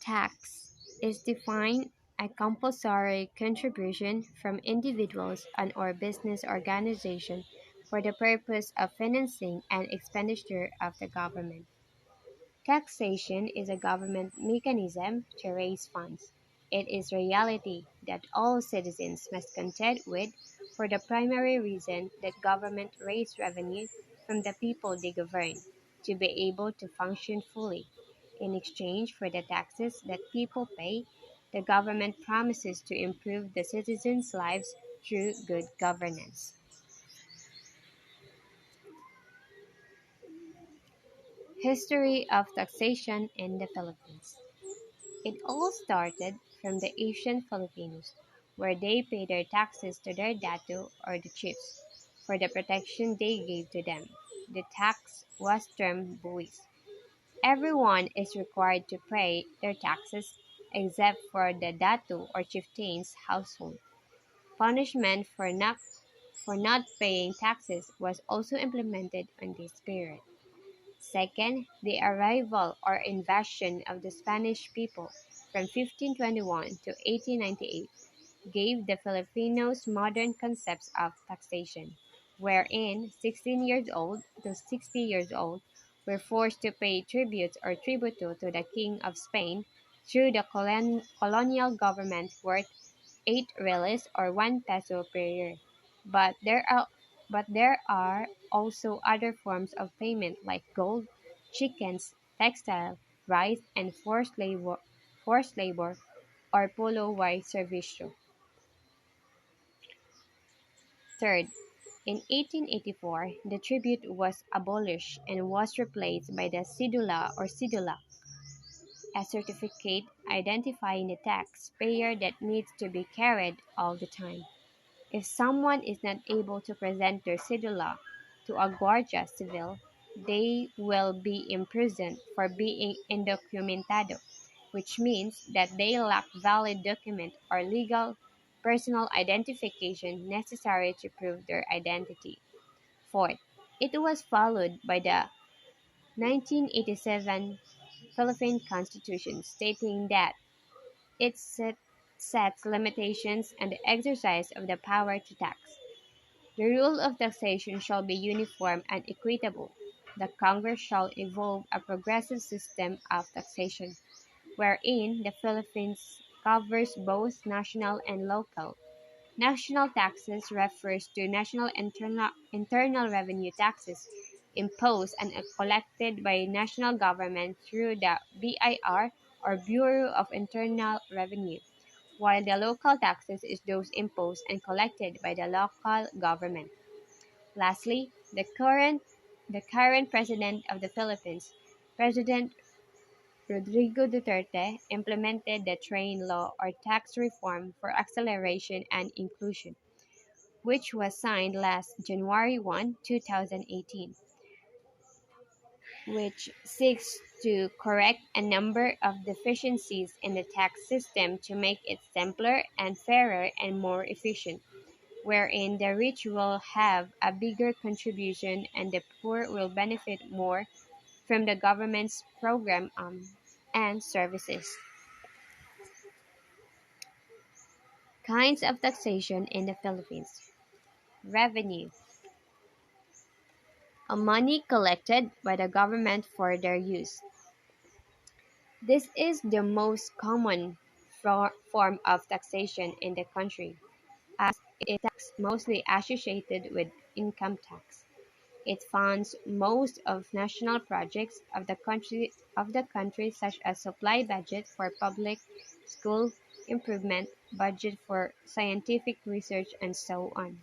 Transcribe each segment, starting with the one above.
Tax is defined a compulsory contribution from individuals and/or business organizations for the purpose of financing an expenditure of the government. Taxation is a government mechanism to raise funds. It is a reality that all citizens must contend with for the primary reason that government raise revenue from the people they govern to be able to function fully. In exchange for the taxes that people pay, the government promises to improve the citizens' lives through good governance. History of taxation in the Philippines. It all started from the ancient Filipinos, where they paid their taxes to their dato or the chiefs for the protection they gave to them. The tax was termed buwis. Everyone is required to pay their taxes except for the dato or chieftain's household. Punishment for not paying taxes was also implemented on this period. Second, the arrival or invasion of the Spanish people from 1521 to 1898 gave the Filipinos modern concepts of taxation, wherein 16 years old to 60 years old were forced to pay tributes or tributo to the King of Spain through the colonial government worth 8 reales or 1 peso per year. But there are but there are also other forms of payment like gold, chickens, textile, rice, and forced labor or polo y servicio. Third, in 1884, the tribute was abolished and was replaced by the cedula or cedula, a certificate identifying the taxpayer that needs to be carried all the time. If someone is not able to present their cedula to a guardia civil, they will be imprisoned for being indocumentado, which means that they lack valid document or legal personal identification necessary to prove their identity. Fourth, it was followed by the 1987 Philippine Constitution stating that it sets limitations on the exercise of the power to tax. The rule of taxation shall be uniform and equitable. The Congress shall evolve a progressive system of taxation, wherein the Philippines covers both national and local. National taxes refers to national internal revenue taxes imposed and collected by national government through the BIR or Bureau of Internal Revenue, while the local taxes is those imposed and collected by the local government. Lastly, the current president of the Philippines, President Rodrigo Duterte, implemented the Train Law or tax reform for acceleration and inclusion, which was signed last January 1, 2018, which seeks to correct a number of deficiencies in the tax system to make it simpler and fairer and more efficient, wherein the rich will have a bigger contribution and the poor will benefit more from the government's program and services. Kinds of taxation in the Philippines. Revenue. Money collected by the government for their use. This is the most common form of taxation in the country, as it is tax mostly associated with income tax. It funds most of national projects of the country such as supply budget for public school improvement, budget for scientific research and so on.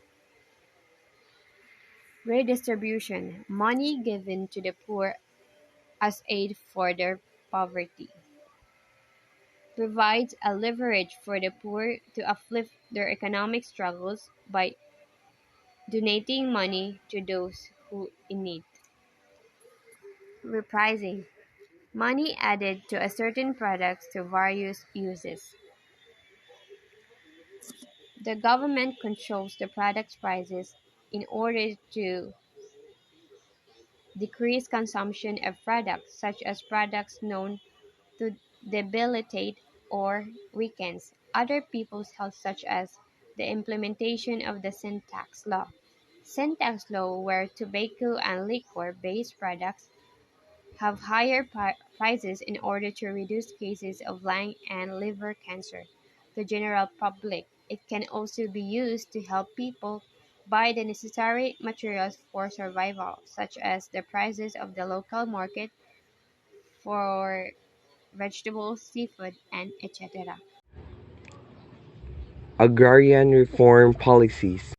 Redistribution, money given to the poor as aid for their poverty, provides a leverage for the poor to uplift their economic struggles by donating money to those who in need. Repricing, money added to a certain product to various uses. The government controls the product's prices in order to decrease consumption of products such as products known to debilitate or weakens other people's health, such as the implementation of the syntax law. Syntax law, where tobacco and liquor-based products have higher prices in order to reduce cases of lung and liver cancer. The general public. It can also be used to help people buy the necessary materials for survival, such as the prices of the local market for vegetables, seafood, and etc. Agrarian reform policies.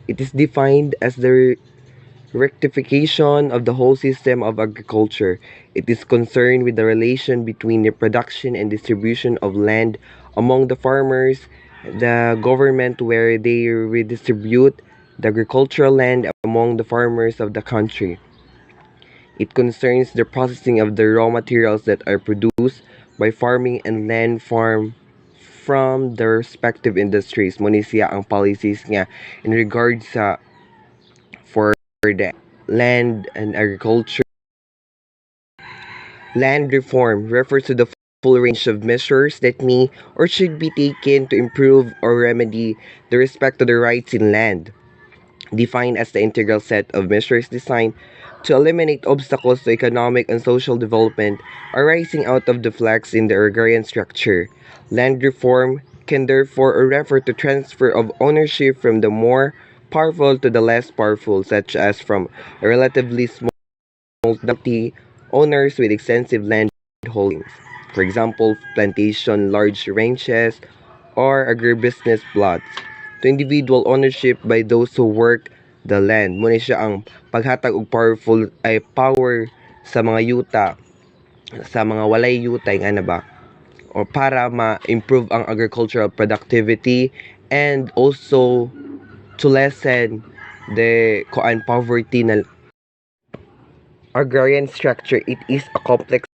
It is defined as the rectification of the whole system of agriculture. It is concerned with the relation between the production and distribution of land among the farmers, the government where they redistribute the agricultural land among the farmers of the country. It concerns the processing of the raw materials that are produced by farming and land farm from the respective industries. Muna siya ang policies niya in regards sa for the land and agriculture. Land reform refers to the full range of measures that may or should be taken to improve or remedy the respect to the rights in land, defined as the integral set of measures designed to eliminate obstacles to economic and social development arising out of defects in the agrarian structure. Land reform can therefore refer to transfer of ownership from the more powerful to the less powerful, such as from a relatively small multi owners with extensive land holdings, for example, plantation, large ranches, or agribusiness plots, to individual ownership by those who work the land. Muna siya ang paghatag og powerful ay power sa mga yuta, sa mga walay yuta nga na ba, o para ma-improve ang agricultural productivity and also to lessen the kuan poverty na agrarian structure. It is a complex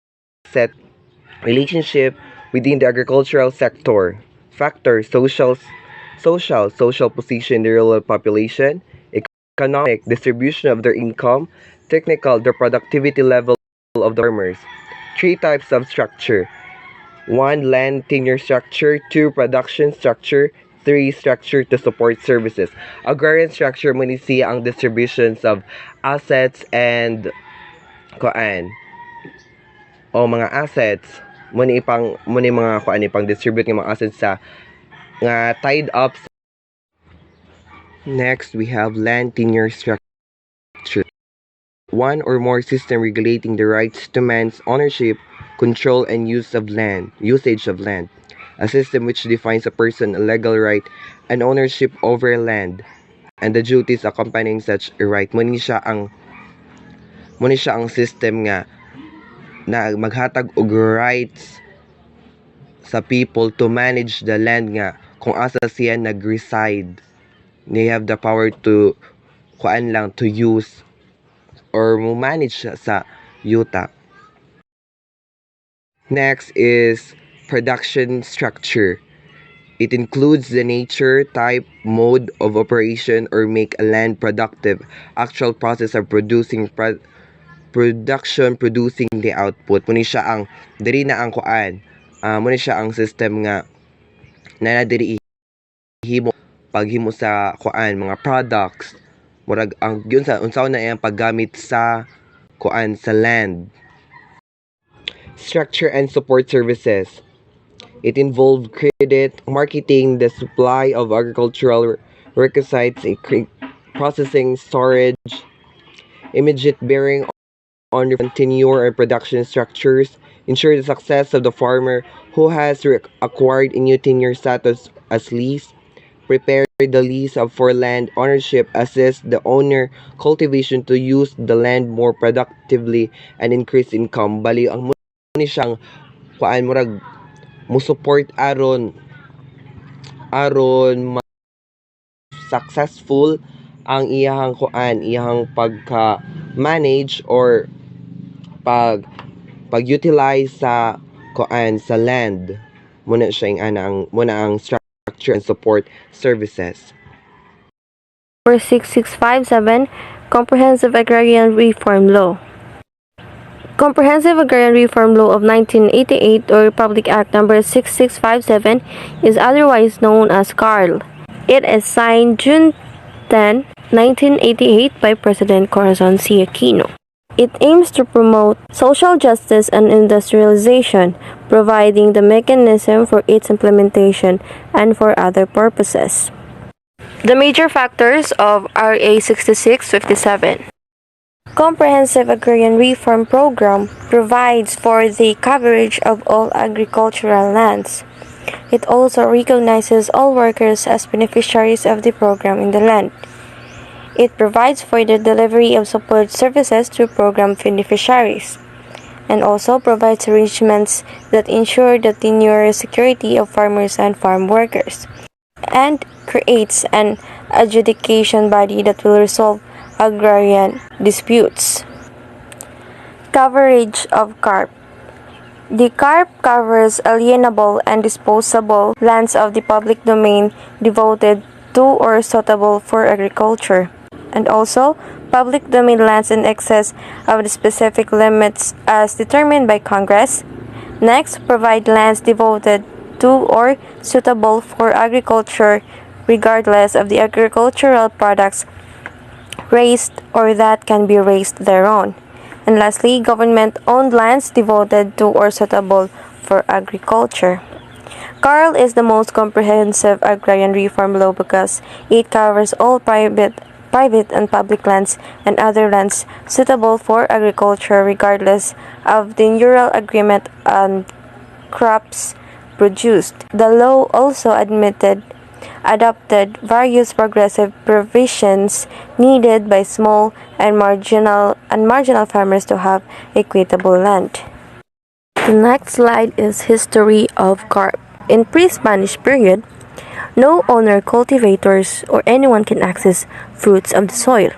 set relationship within the agricultural sector. Factors: social position in the rural population, economic distribution of their income, technical the productivity level of the farmers. Three types of structure: one, land tenure structure; two, production structure; three, structure to support services. Agrarian structure mo ni siya ang distributions of assets and kuan o mga assets mo ni mga kuan ipang distribute ng mga assets sa nga tied up. Next, we have land tenure structure. One or more system regulating the rights to man's ownership, control, and usage of land. A system which defines a person a legal right and ownership over land and the duties accompanying such a right. Muni siya ang system nga na maghatag og rights sa people to manage the land nga kung asa siya nag-reside. They have the power to kuan lang to use or mo manage sa yuta. Next is production structure. It includes the nature, type, mode of operation or make a land productive, actual process of production producing the output. Muna siya ang diri na ang kuan. Muna siya ang system nga na diri himo paghimo sa kuan mga products. Murag ang yun sa unsaon na iyang paggamit sa kuan sa land. Structure and support services. It involved credit, marketing, the supply of agricultural requisites, processing, storage, immediate bearing on tenure and production structures, ensure the success of the farmer who has acquired a new tenure status as lease, prepare the lease for land ownership, assist the owner cultivation to use the land more productively and increase income. Bali ang muna siyang kuan murag mo support aron successful ang iyahang pagka manage or pag-utilize sa sa land. Muna siya muna ang structure and support services. 4657 Comprehensive Agrarian Reform Law. Comprehensive Agrarian Reform Law of 1988 or Republic Act number 6657 is otherwise known as CARL. It is signed June 10, 1988 by President Corazon C. Aquino. It aims to promote social justice and industrialization, providing the mechanism for its implementation and for other purposes. The major factors of RA 6657. Comprehensive Agrarian Reform Program provides for the coverage of all agricultural lands. It also recognizes all workers as beneficiaries of the program in the land. It provides for the delivery of support services to program beneficiaries, and also provides arrangements that ensure the tenure security of farmers and farm workers, and creates an adjudication body that will resolve agrarian disputes. Coverage of CARP. The CARP covers alienable and disposable lands of the public domain devoted to or suitable for agriculture, and also public domain lands in excess of the specific limits as determined by Congress. Next, provide lands devoted to or suitable for agriculture regardless of the agricultural products raised or that can be raised thereon. And lastly, government-owned lands devoted to or suitable for agriculture. CARL is the most comprehensive agrarian reform law because it covers all private and public lands and other lands suitable for agriculture regardless of the neural agreement on crops produced. The law also adopted various progressive provisions needed by small and marginal farmers to have equitable land. The next slide is history of CARP. In pre-Spanish period, no owner, cultivators, or anyone can access fruits of the soil.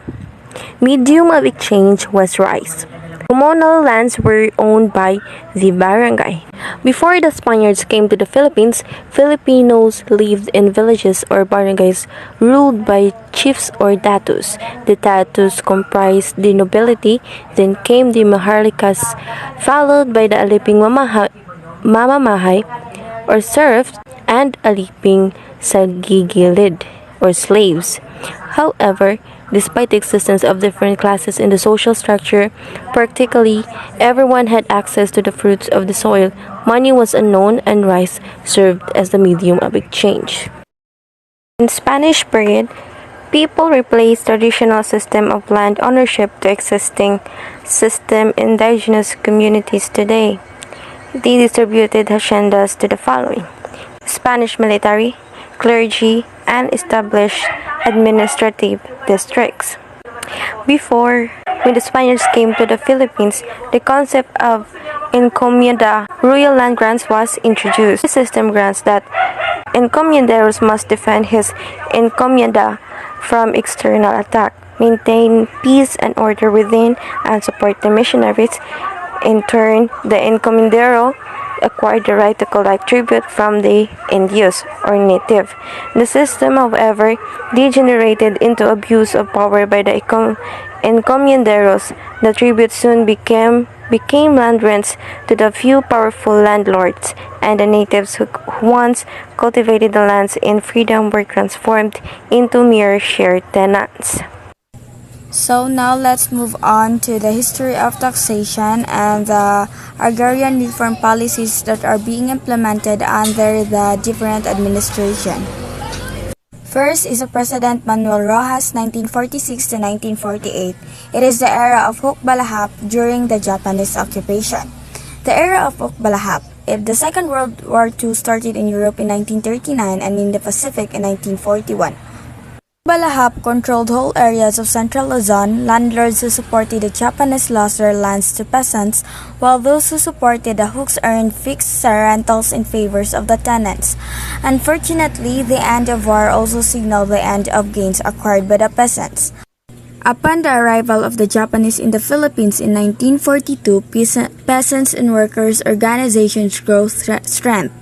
Medium of exchange was rice. Communal lands were owned by the barangay. Before the Spaniards came to the Philippines, Filipinos lived in villages or barangays ruled by chiefs or datus. The datus comprised the nobility, then came the maharikas, followed by the aliping mamamahay or serfs, and aliping sagigilid or slaves. However, despite the existence of different classes in the social structure, practically everyone had access to the fruits of the soil. Money was unknown and rice served as the medium of exchange. In Spanish period, people replaced traditional system of land ownership to existing system in indigenous communities today. They distributed haciendas to the following: Spanish military, clergy, and established administrative districts. Before, when the Spaniards came to the Philippines, the concept of encomienda, royal land grants, was introduced. The system grants that encomienderos must defend his encomienda from external attack, maintain peace and order within, and support the missionaries. In turn, the encomendero acquired the right to collect tribute from the Indios or native. The system, however, degenerated into abuse of power by the encomienderos. The tribute soon became land rents to the few powerful landlords, and the natives who once cultivated the lands in freedom were transformed into mere shared tenants. So now let's move on to the history of taxation and the agrarian reform policies that are being implemented under the different administration. First is President Manuel Rojas, 1946 to 1948. It is the era of Hukbalahap during the Japanese occupation. The era of Hukbalahap. If the Second World War II started in Europe in 1939 and in the Pacific in 1941. Balahap controlled whole areas of central Luzon. Landlords who supported the Japanese lost their lands to peasants, while those who supported the Hooks earned fixed rentals in favor of the tenants. Unfortunately, the end of war also signaled the end of gains acquired by the peasants. Upon the arrival of the Japanese in the Philippines in 1942, peasants and workers' organizations grew strength.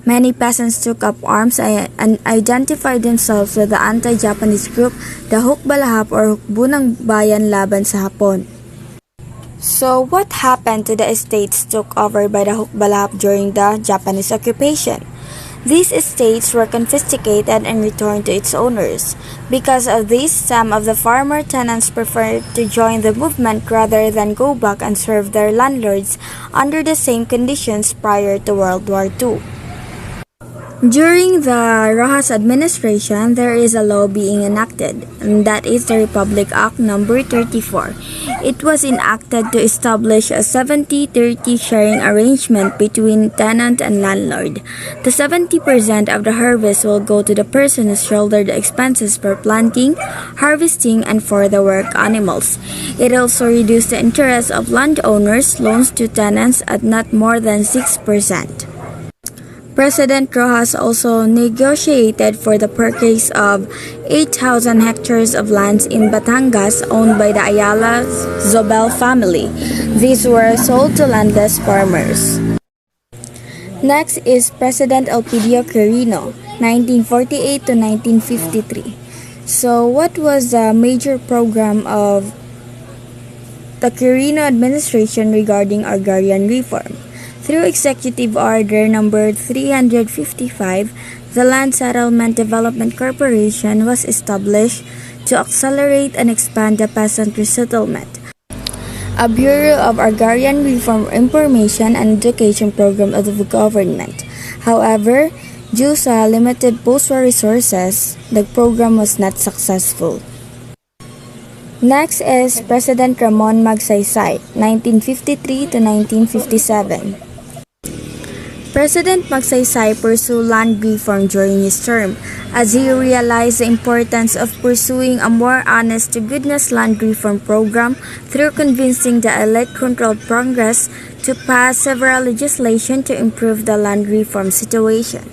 Many peasants took up arms and identified themselves with the anti-Japanese group, the Hukbalahap or Hukbunang Bayan Laban sa Hapon. So, what happened to the estates took over by the Hukbalahap during the Japanese occupation? These estates were confiscated and returned to its owners. Because of this, some of the farmer tenants preferred to join the movement rather than go back and serve their landlords under the same conditions prior to World War II. During the Rojas administration, there is a law being enacted, and that is the Republic Act number 34. It was enacted to establish a 70-30 sharing arrangement between tenant and landlord. The 70% of the harvest will go to the person who shoulder the expenses for planting, harvesting, and for the work animals. It also reduced the interest of landowners' loans to tenants at not more than 6%. President Rojas also negotiated for the purchase of 8,000 hectares of lands in Batangas owned by the Ayala Zobel family. These were sold to landless farmers. Next is President Elpidio Quirino, 1948 to 1953. So what was the major program of the Quirino administration regarding agrarian reform? Through Executive Order number 355, the Land Settlement Development Corporation was established to accelerate and expand the peasant resettlement. A Bureau of Agrarian Reform Information and Education program of the government. However, due to limited post-war resources, the program was not successful. Next is President Ramon Magsaysay, 1953 to 1957. President Magsaysay pursued land reform during his term, as he realized the importance of pursuing a more honest-to-goodness land reform program through convincing the elite-controlled Congress to pass several legislation to improve the land reform situation.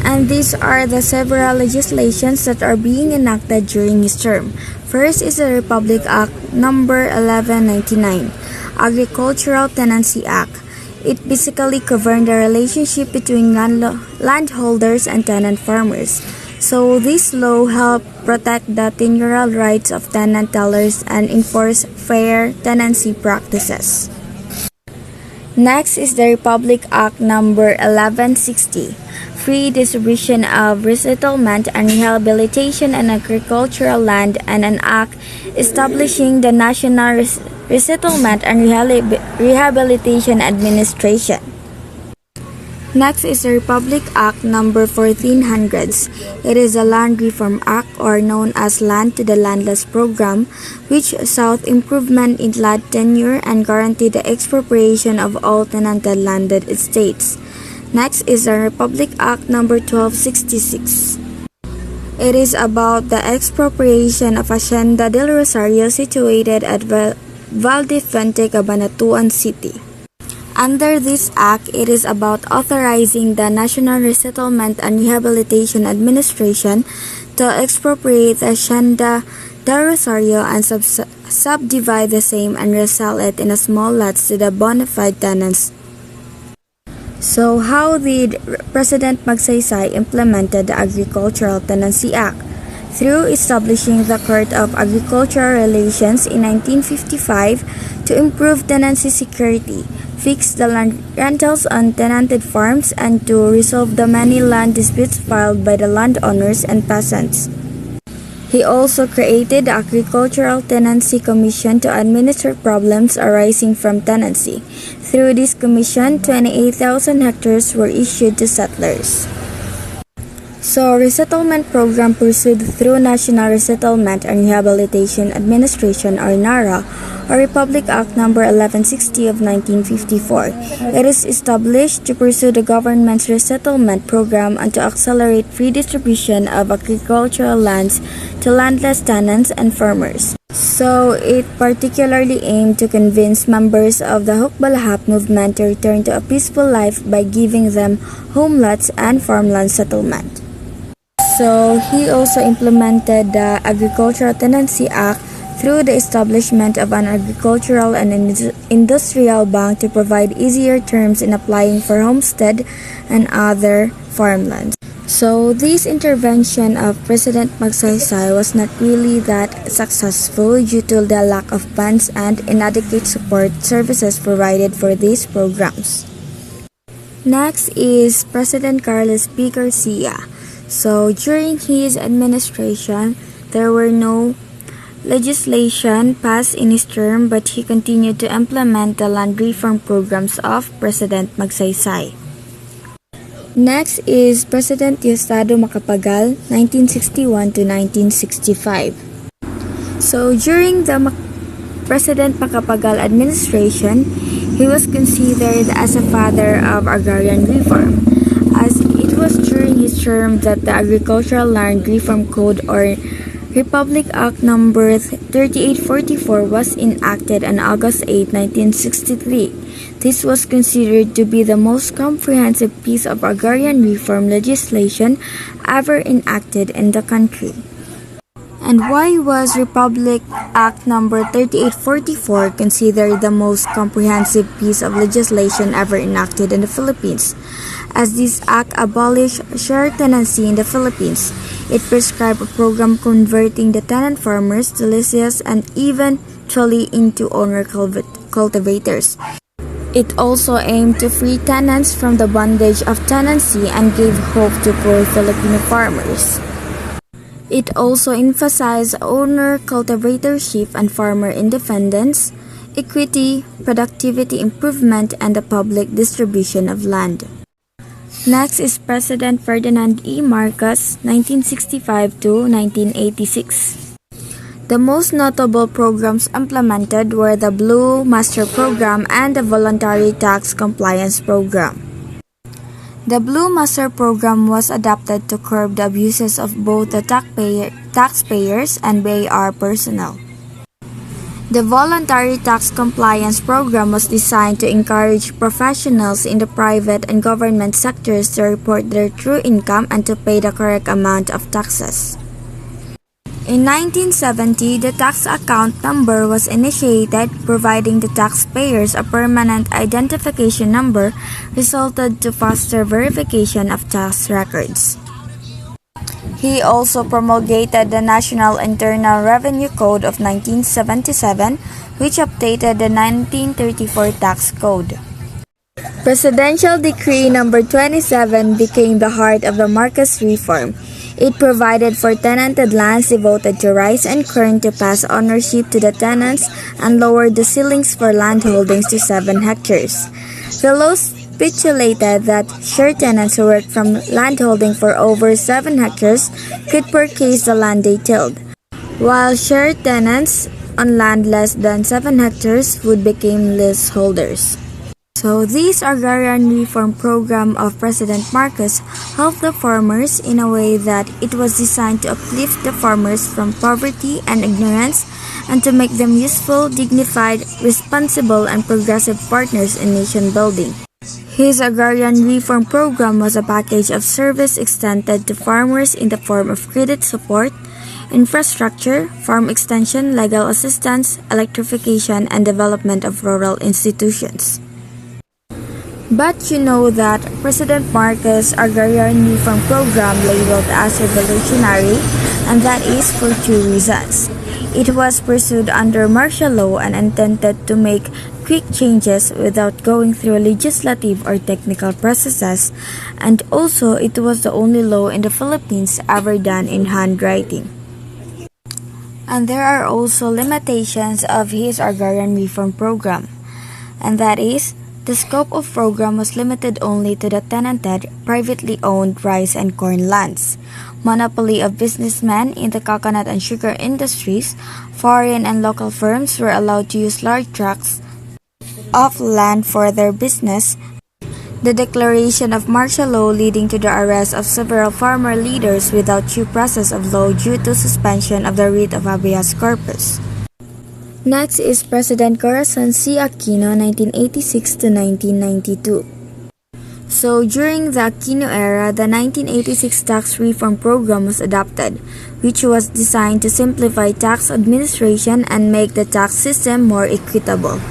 And these are the several legislations that are being enacted during his term. First is the Republic Act number 1199, Agricultural Tenancy Act. It basically governed the relationship between landholders and tenant farmers. So this law helped protect the tenural rights of tenant tellers and enforce fair tenancy practices. Next is the Republic Act number 1160, Free Distribution of Resettlement and Rehabilitation and Agricultural Land, and an act establishing the National Resettlement and Rehabilitation Administration. Next is the Republic Act number 1400. It is a Land Reform Act, or known as Land to the Landless Program, which sought improvement in land tenure and guaranteed the expropriation of all tenanted landed estates. Next is the Republic Act number 1266. It is about the expropriation of Hacienda del Rosario situated at Valdefuente, Cabanatuan City. Under this act, it is about authorizing the National Resettlement and Rehabilitation Administration to expropriate the Hacienda del Rosario and subdivide the same and resell it in a small lots to the bona fide tenants. So how did President Magsaysay implemented the Agricultural Tenancy Act? Through establishing the Court of Agricultural Relations in 1955 to improve tenancy security, fix the land rentals on tenanted farms, and to resolve the many land disputes filed by the landowners and peasants. He also created the Agricultural Tenancy Commission to administer problems arising from tenancy. Through this commission, 28,000 hectares were issued to settlers. So, resettlement program pursued through National Resettlement and Rehabilitation Administration, or NARA, or Republic Act number 1160 of 1954. It is established to pursue the government's resettlement program and to accelerate free distribution of agricultural lands to landless tenants and farmers. So, it particularly aimed to convince members of the Hukbalahap movement to return to a peaceful life by giving them homelots and farmland settlement. So, he also implemented the Agricultural Tenancy Act through the establishment of an agricultural and industrial bank to provide easier terms in applying for homestead and other farmlands. So this intervention of President Magsaysay was not really that successful due to the lack of funds and inadequate support services provided for these programs. Next is President Carlos P. Garcia. So during his administration, there were no legislation passed in his term, but he continued to implement the land reform programs of President Magsaysay. Next is President Diosdado Macapagal, 1961 to 1965. So during the President Macapagal administration, he was considered as a father of agrarian reform, as it was during his term that the Agricultural Land Reform Code or Republic Act No. 3844 was enacted on August 8, 1963. This was considered to be the most comprehensive piece of agrarian reform legislation ever enacted in the country. And why was Republic Act No. 3844 considered the most comprehensive piece of legislation ever enacted in the Philippines? As this act abolished shared tenancy in the Philippines, it prescribed a program converting the tenant farmers to lessees and eventually into owner cultivators. It also aimed to free tenants from the bondage of tenancy and gave hope to poor Filipino farmers. It also emphasized owner cultivatorship and farmer independence, equity, productivity improvement, and the public distribution of land. Next is President Ferdinand E. Marcos, 1965 to 1986. The most notable programs implemented were the Blue Master Program and the Voluntary Tax Compliance Program. The Blue Master Program was adopted to curb the abuses of both the taxpayers and BAR personnel. The Voluntary Tax Compliance Program was designed to encourage professionals in the private and government sectors to report their true income and to pay the correct amount of taxes. In 1970, the tax account number was initiated, providing the taxpayers a permanent identification number resulted to faster verification of tax records. He also promulgated the National Internal Revenue Code of 1977, which updated the 1934 Tax Code. Presidential Decree No. 27 became the heart of the Marcos reform. It provided for tenanted lands devoted to rice and corn to pass ownership to the tenants and lowered the ceilings for land holdings to 7 hectares. The law stipulated that share tenants who worked from landholding for over 7 hectares could purchase the land they tilled, while share tenants on land less than 7 hectares would become leaseholders. So this agrarian reform program of President Marcos helped the farmers in a way that it was designed to uplift the farmers from poverty and ignorance and to make them useful, dignified, responsible, and progressive partners in nation building. His agrarian reform program was a package of service extended to farmers in the form of credit support, infrastructure, farm extension, legal assistance, electrification, and development of rural institutions. But you know that President Marcos' agrarian reform program labeled as revolutionary, and that is for 2 reasons. It was pursued under martial law and intended to make quick changes without going through legislative or technical processes, and also it was the only law in the Philippines ever done in handwriting. And there are also limitations of his agrarian reform program, and that is, the scope of program was limited only to the tenanted, privately owned rice and corn lands. Monopoly of businessmen in the coconut and sugar industries, foreign and local firms were allowed to use large tracts of land for their business. The declaration of martial law leading to the arrest of several farmer leaders without due process of law due to suspension of the writ of habeas corpus. Next is President Corazon C. Aquino, 1986 to 1992. So during the Aquino era, the 1986 tax reform program was adopted, which was designed to simplify tax administration and make the tax system more equitable.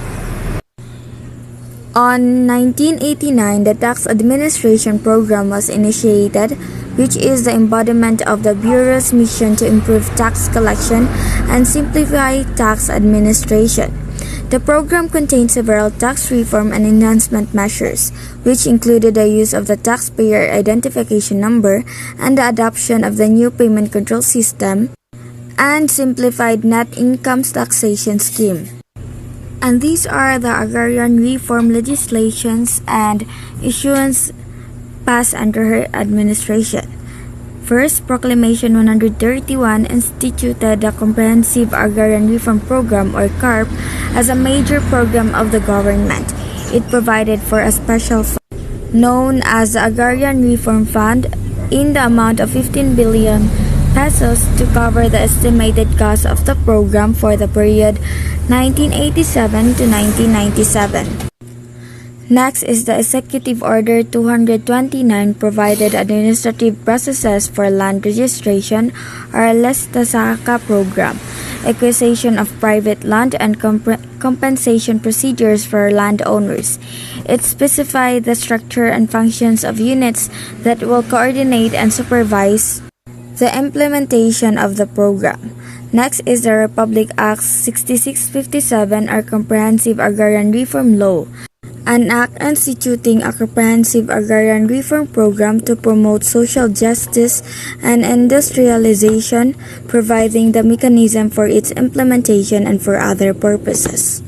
On 1989, the tax administration program was initiated, which is the embodiment of the Bureau's mission to improve tax collection and simplify tax administration. The program contained several tax reform and enhancement measures, which included the use of the taxpayer identification number and the adoption of the new payment control system and simplified net income taxation scheme. And these are the agrarian reform legislations and issuance passed under her administration. First, Proclamation 131 instituted the Comprehensive Agrarian Reform Program or CARP as a major program of the government. It provided for a special fund known as the Agrarian Reform Fund in the amount of 15 billion pesos to cover the estimated cost of the program for the period 1987 to 1997. Next is the Executive Order 229 provided administrative processes for land registration or LESTASACA program, acquisition of private land and compensation procedures for landowners. It specified the structure and functions of units that will coordinate and supervise the implementation of the program. Next is the Republic Act 6657 or Comprehensive Agrarian Reform Law, an act instituting a comprehensive agrarian reform program to promote social justice and industrialization, providing the mechanism for its implementation and for other purposes.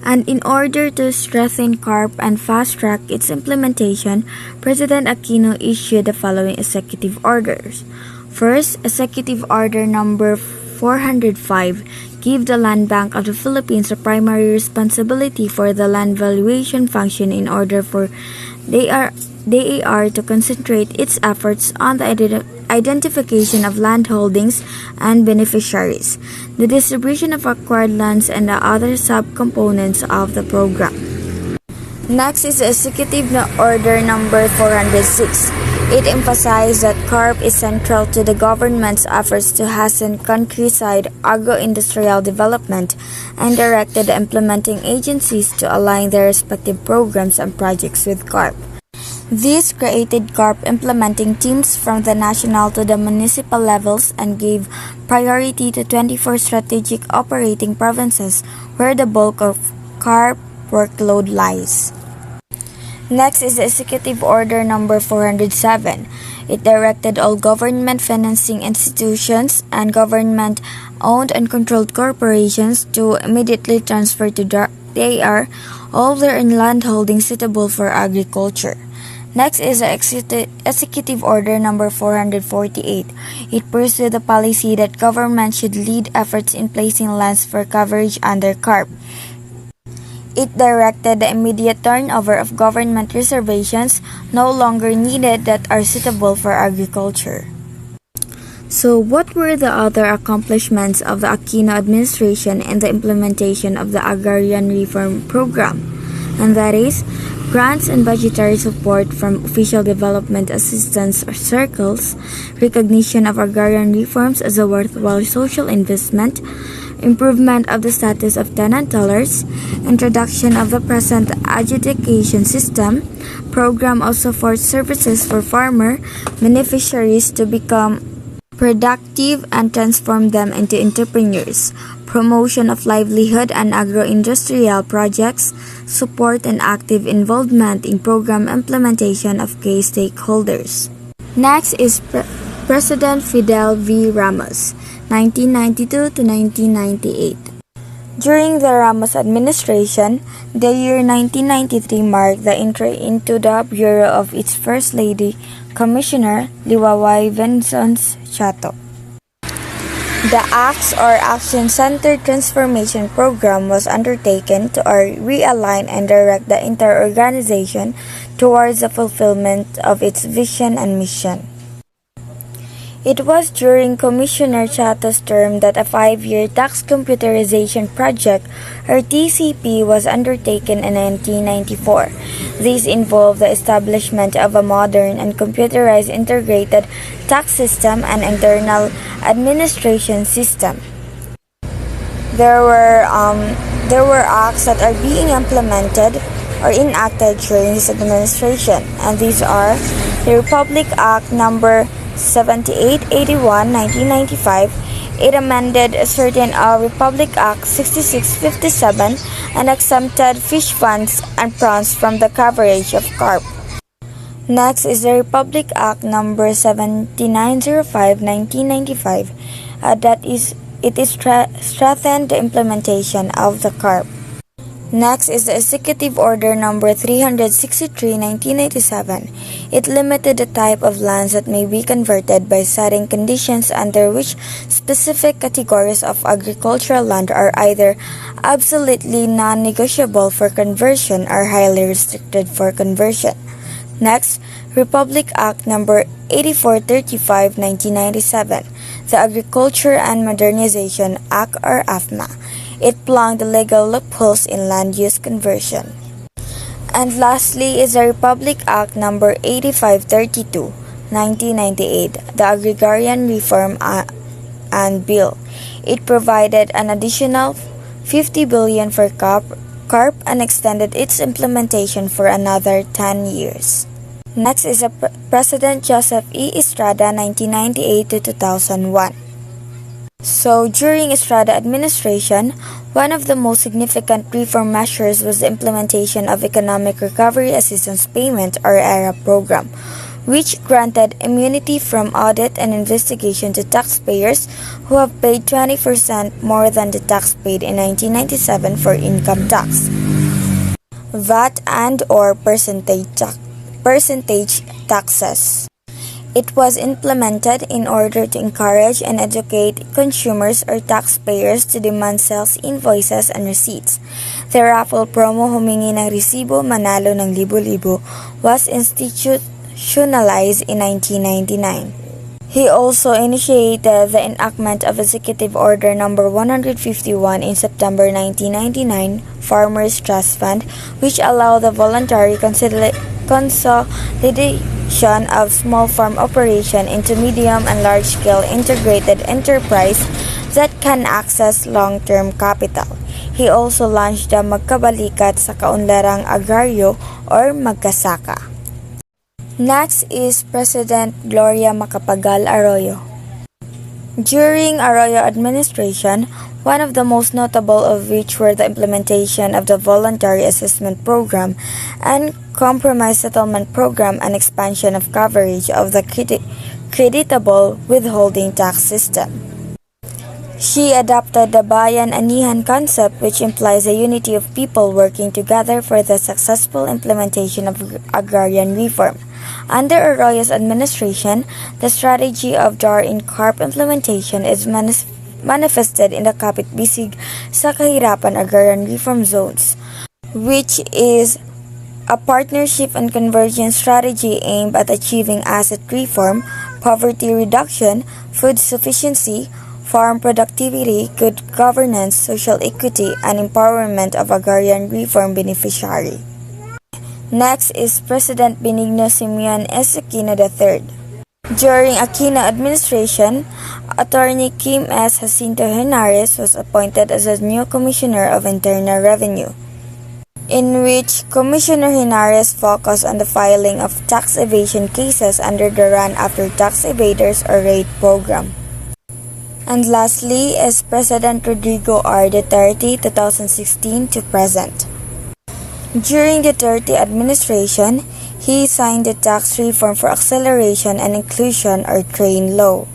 And in order to strengthen CARP and fast-track its implementation, President Aquino issued the following executive orders. First, Executive Order Number 405 give the Land Bank of the Philippines a primary responsibility for the land valuation function in order for DAR to concentrate its efforts on the identification of land holdings and beneficiaries, the distribution of acquired lands, and the other subcomponents of the program. Next is Executive Order Number 406. It emphasized that CARP is central to the government's efforts to hasten countryside agro-industrial development and directed the implementing agencies to align their respective programs and projects with CARP. This created CARP implementing teams from the national to the municipal levels and gave priority to 24 strategic operating provinces where the bulk of CARP workload lies. Next is Executive Order Number 407. It directed all government financing institutions and government-owned and controlled corporations to immediately transfer to DAR all their land holdings suitable for agriculture. Next is Executive Order Number 448. It pursued the policy that government should lead efforts in placing lands for coverage under CARP. It directed the immediate turnover of government reservations no longer needed that are suitable for agriculture. So, what were the other accomplishments of the Aquino administration in the implementation of the Agrarian Reform Program? And that is, grants and budgetary support from official development assistance circles, recognition of agrarian reforms as a worthwhile social investment, improvement of the status of tenant-tellers, introduction of the present adjudication system, program also for services for farmer beneficiaries to become productive and transform them into entrepreneurs, promotion of livelihood and agro-industrial projects, support and active involvement in program implementation of key stakeholders. Next is President Fidel V. Ramos, 1992 to 1998. During the Ramos administration, the year 1993 marked the entry into the Bureau of its First Lady, Commissioner Liwaway Vincent Chato. The ACTS or Action-Centered Transformation Program was undertaken to realign and direct the entire organization towards the fulfillment of its vision and mission. It was during Commissioner Chato's term that a 5-year tax computerization project, or TCP, was undertaken in 1994. This involved the establishment of a modern and computerized integrated tax system and internal administration system. There were acts that are being implemented or enacted during his administration, and these are the Republic Act number 7881, 1995. It amended certain Republic Act 6657 and exempted fish funds and prawns from the coverage of carp. Next is the Republic Act number 7905, 1995. Strengthened the implementation of the carp. Next is the Executive Order number 363, 1987. It limited the type of lands that may be converted by setting conditions under which specific categories of agricultural land are either absolutely non-negotiable for conversion or highly restricted for conversion. Next, Republic Act number 8435, 1997, the Agriculture and Modernization Act or AFMA. It plugged the legal loopholes in land use conversion. And lastly is the Republic Act number 8532, 1998, the Agrarian Reform and Bill. It provided an additional 50 billion for carp and extended its implementation for another 10 years. Next is President Joseph E. Estrada, 1998 to 2001. So, during Estrada administration, one of the most significant reform measures was the implementation of Economic Recovery Assistance Payment or ERA program, which granted immunity from audit and investigation to taxpayers who have paid 20% more than the tax paid in 1997 for income tax, VAT and or percentage taxes. It was implemented in order to encourage and educate consumers or taxpayers to demand sales invoices and receipts. The raffle promo humingi ng resibo manalo ng libo-libo was institutionalized in 1999. He also initiated the enactment of Executive Order number 151 in September 1999, Farmers Trust Fund, which allowed the voluntary consolidation of small farm operation into medium and large-scale integrated enterprise that can access long-term capital. He also launched the Magkabalikat sa Kaunlarang Agrario or Magkasaka. Next is President Gloria Macapagal Arroyo. During Arroyo administration, one of the most notable of which were the implementation of the Voluntary Assessment Program and Compromise Settlement Program and expansion of coverage of the creditable withholding tax system. She adopted the Bayan Anihan concept, which implies a unity of people working together for the successful implementation of agrarian reform. Under Arroyo's administration, the strategy of DAR in CARP implementation is manifested in the Kapit Bisig sa Kahirapan Agrarian Reform Zones, which is a partnership and convergence strategy aimed at achieving asset reform, poverty reduction, food sufficiency, farm productivity, good governance, social equity, and empowerment of agrarian reform beneficiary. Next is President Benigno Simeon S. Aquino III. During Aquino administration, Attorney Kim S. Jacinto Henares was appointed as a new Commissioner of Internal Revenue, in which Commissioner Henares focused on the filing of tax evasion cases under the Run After Tax Evaders or RAID program. And lastly is President Rodrigo R. Duterte 2016 to present. During the Duterte administration, he signed the Tax Reform for Acceleration and Inclusion or TRAIN law.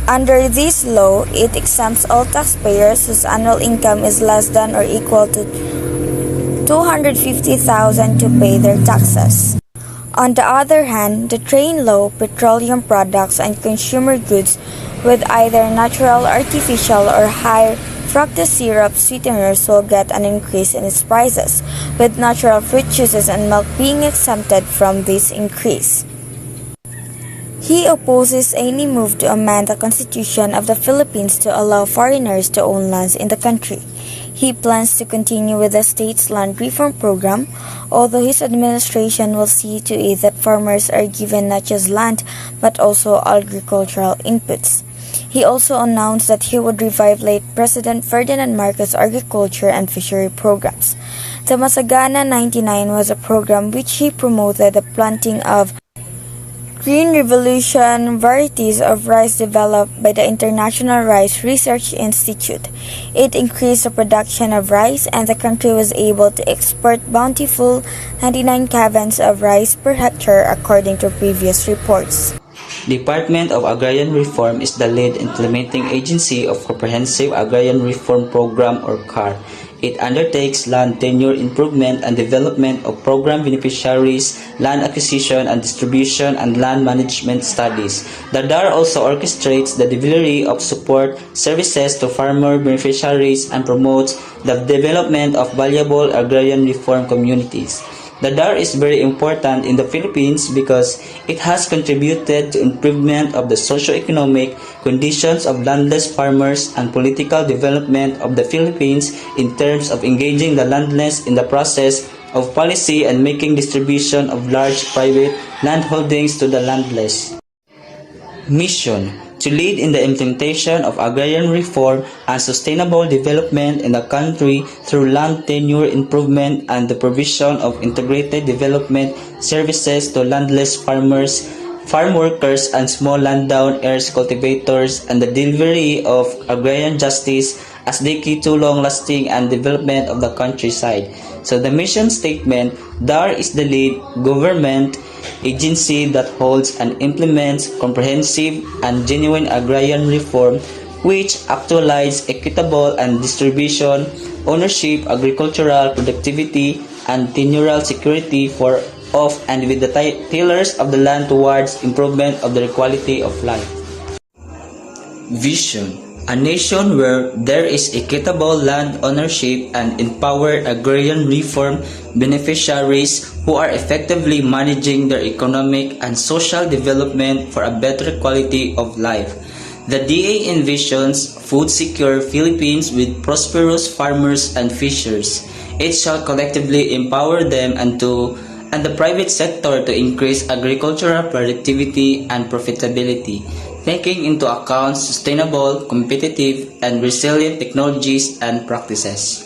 Under this law, it exempts all taxpayers whose annual income is less than or equal to 250,000 to pay their taxes. On the other hand, the TRAIN law, petroleum products and consumer goods with either natural, artificial, or high fructose syrup sweeteners will get an increase in its prices, with natural fruit juices and milk being exempted from this increase. He opposes any move to amend the Constitution of the Philippines to allow foreigners to own lands in the country. He plans to continue with the state's land reform program, although his administration will see to it that farmers are given not just land but also agricultural inputs. He also announced that he would revive late President Ferdinand Marcos' agriculture and fishery programs. The Masagana 99 was a program which he promoted the planting of Green Revolution varieties of rice developed by the International Rice Research Institute. It increased the production of rice and the country was able to export bountiful 99 kavans of rice per hectare according to previous reports. Department of Agrarian Reform is the lead implementing agency of Comprehensive Agrarian Reform Program or CAR. It undertakes land tenure improvement and development of program beneficiaries, land acquisition and distribution, and land management studies. The DAR also orchestrates the delivery of support services to farmer beneficiaries and promotes the development of valuable agrarian reform communities. The DAR is very important in the Philippines because it has contributed to improvement of the socio-economic conditions of landless farmers and political development of the Philippines in terms of engaging the landless in the process of policy and making distribution of large private land holdings to the landless. Mission: to lead in the implementation of agrarian reform and sustainable development in the country through land tenure improvement and the provision of integrated development services to landless farmers, farm workers, and small landowners, cultivators, and the delivery of agrarian justice as the key to long-lasting and development of the countryside. So the mission statement: DAR is the lead government agency that holds and implements comprehensive and genuine agrarian reform which actualize equitable and distribution, ownership, agricultural productivity, and tenurial security for of and with the tillers of the land towards improvement of their quality of life. Vision: a nation where there is equitable land ownership and empowered agrarian reform beneficiaries who are effectively managing their economic and social development for a better quality of life. The DA envisions food-secure Philippines with prosperous farmers and fishers. It shall collectively empower them and the private sector to increase agricultural productivity and profitability, taking into account sustainable, competitive, and resilient technologies and practices.